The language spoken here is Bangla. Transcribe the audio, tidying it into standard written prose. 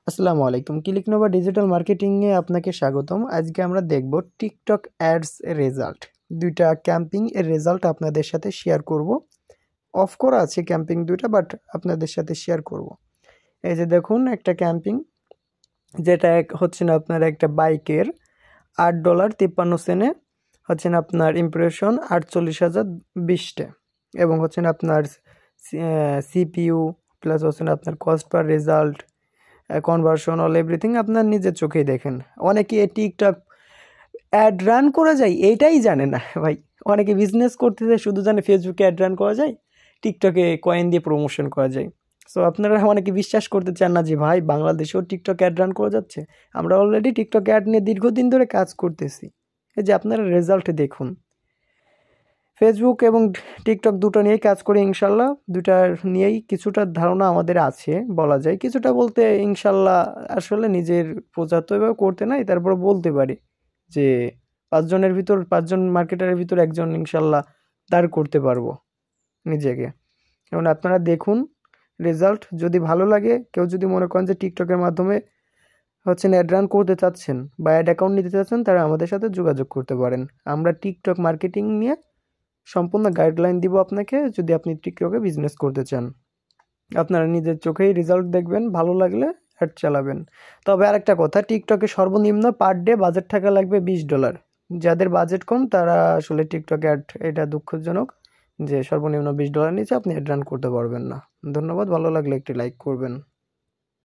আসসালামু আলাইকুম। ক্লিকনোভা ডিজিটাল মার্কেটিংয়ে আপনাকে স্বাগতম। আজকে আমরা দেখব টিকটক অ্যাডস এর রেজাল্ট। দুইটা ক্যাম্পিং এর রেজাল্ট আপনাদের সাথে শেয়ার করব। অফ করা আছে ক্যাম্পিং দুইটা, বাট আপনাদের সাথে শেয়ার করব। এই যে দেখুন একটা ক্যাম্পিং, যেটা হচ্ছে না আপনার একটা বাইকের $8.53 হচ্ছে না আপনার ইমপ্রেশন 48,020টা, এবং হচ্ছে না আপনার সিপিইউ প্লাস হচ্ছে না আপনার cost per result, conversion, all everything আপনার নিজের চোখেই দেখেন। অনেকে টিকটক অ্যাড রান করা যায় এইটাই জানে না ভাই। অনেকে বিজনেস করতে যায়, শুধু জানে ফেসবুকে অ্যাড রান করা যায়, টিকটকে কয়েন দিয়ে প্রমোশন করা যায়। সো আপনারা অনেকে বিশ্বাস করতে চান না যে ভাই বাংলাদেশেও টিকটক অ্যাড রান করা যাচ্ছে। আমরা অলরেডি টিকটক অ্যাড নিয়ে দীর্ঘদিন ধরে কাজ করতেছি। এই যে আপনারা রেজাল্ট দেখুন। ফেসবুক এবং টিকটক দুটো নিয়েই কাজ করি ইনশাল্লাহ। দুটার নিয়েই কিছুটা ধারণা আমাদের আছে বলা যায়। কিছুটা বলতে ইনশাল্লাহ আসলে নিজের প্রচার তো এভাবে করতে নাই, তারপর বলতে পারি যে 5 জনের ভিতর 5 জন মার্কেটারের ভিতর একজন ইনশাল্লাহ দাঁড় করতে পারবো নিজেকে। এবং আপনারা দেখুন রেজাল্ট। যদি ভালো লাগে, কেউ যদি মনে করেন যে টিকটকের মাধ্যমে হচ্ছে অ্যাড রান করতে চাচ্ছেন বা অ্যাড অ্যাকাউন্ট নিতে চাচ্ছেন, তারা আমাদের সাথে যোগাযোগ করতে পারেন। আমরা টিকটক মার্কেটিং নিয়ে সম্পূর্ণ গাইডলাইন দিব আপনাকে, যদি আপনি টিকটকে বিজনেস করতে চান। আপনারা নিজের চোখেই রেজাল্ট দেখবেন, ভালো লাগলে অ্যাড চালাবেন। তবে আরেকটা কথা, টিকটকে সর্বনিম্ন পার ডে বাজেট থাকা লাগবে $20। যাদের বাজেট কম তারা আসলে টিকটক অ্যাড, এটা দুঃখজনক যে সর্বনিম্ন $20 নিচে আপনি অ্যাড রান করতে পারবেন না। ধন্যবাদ। ভালো লাগলে একটি লাইক করবেন।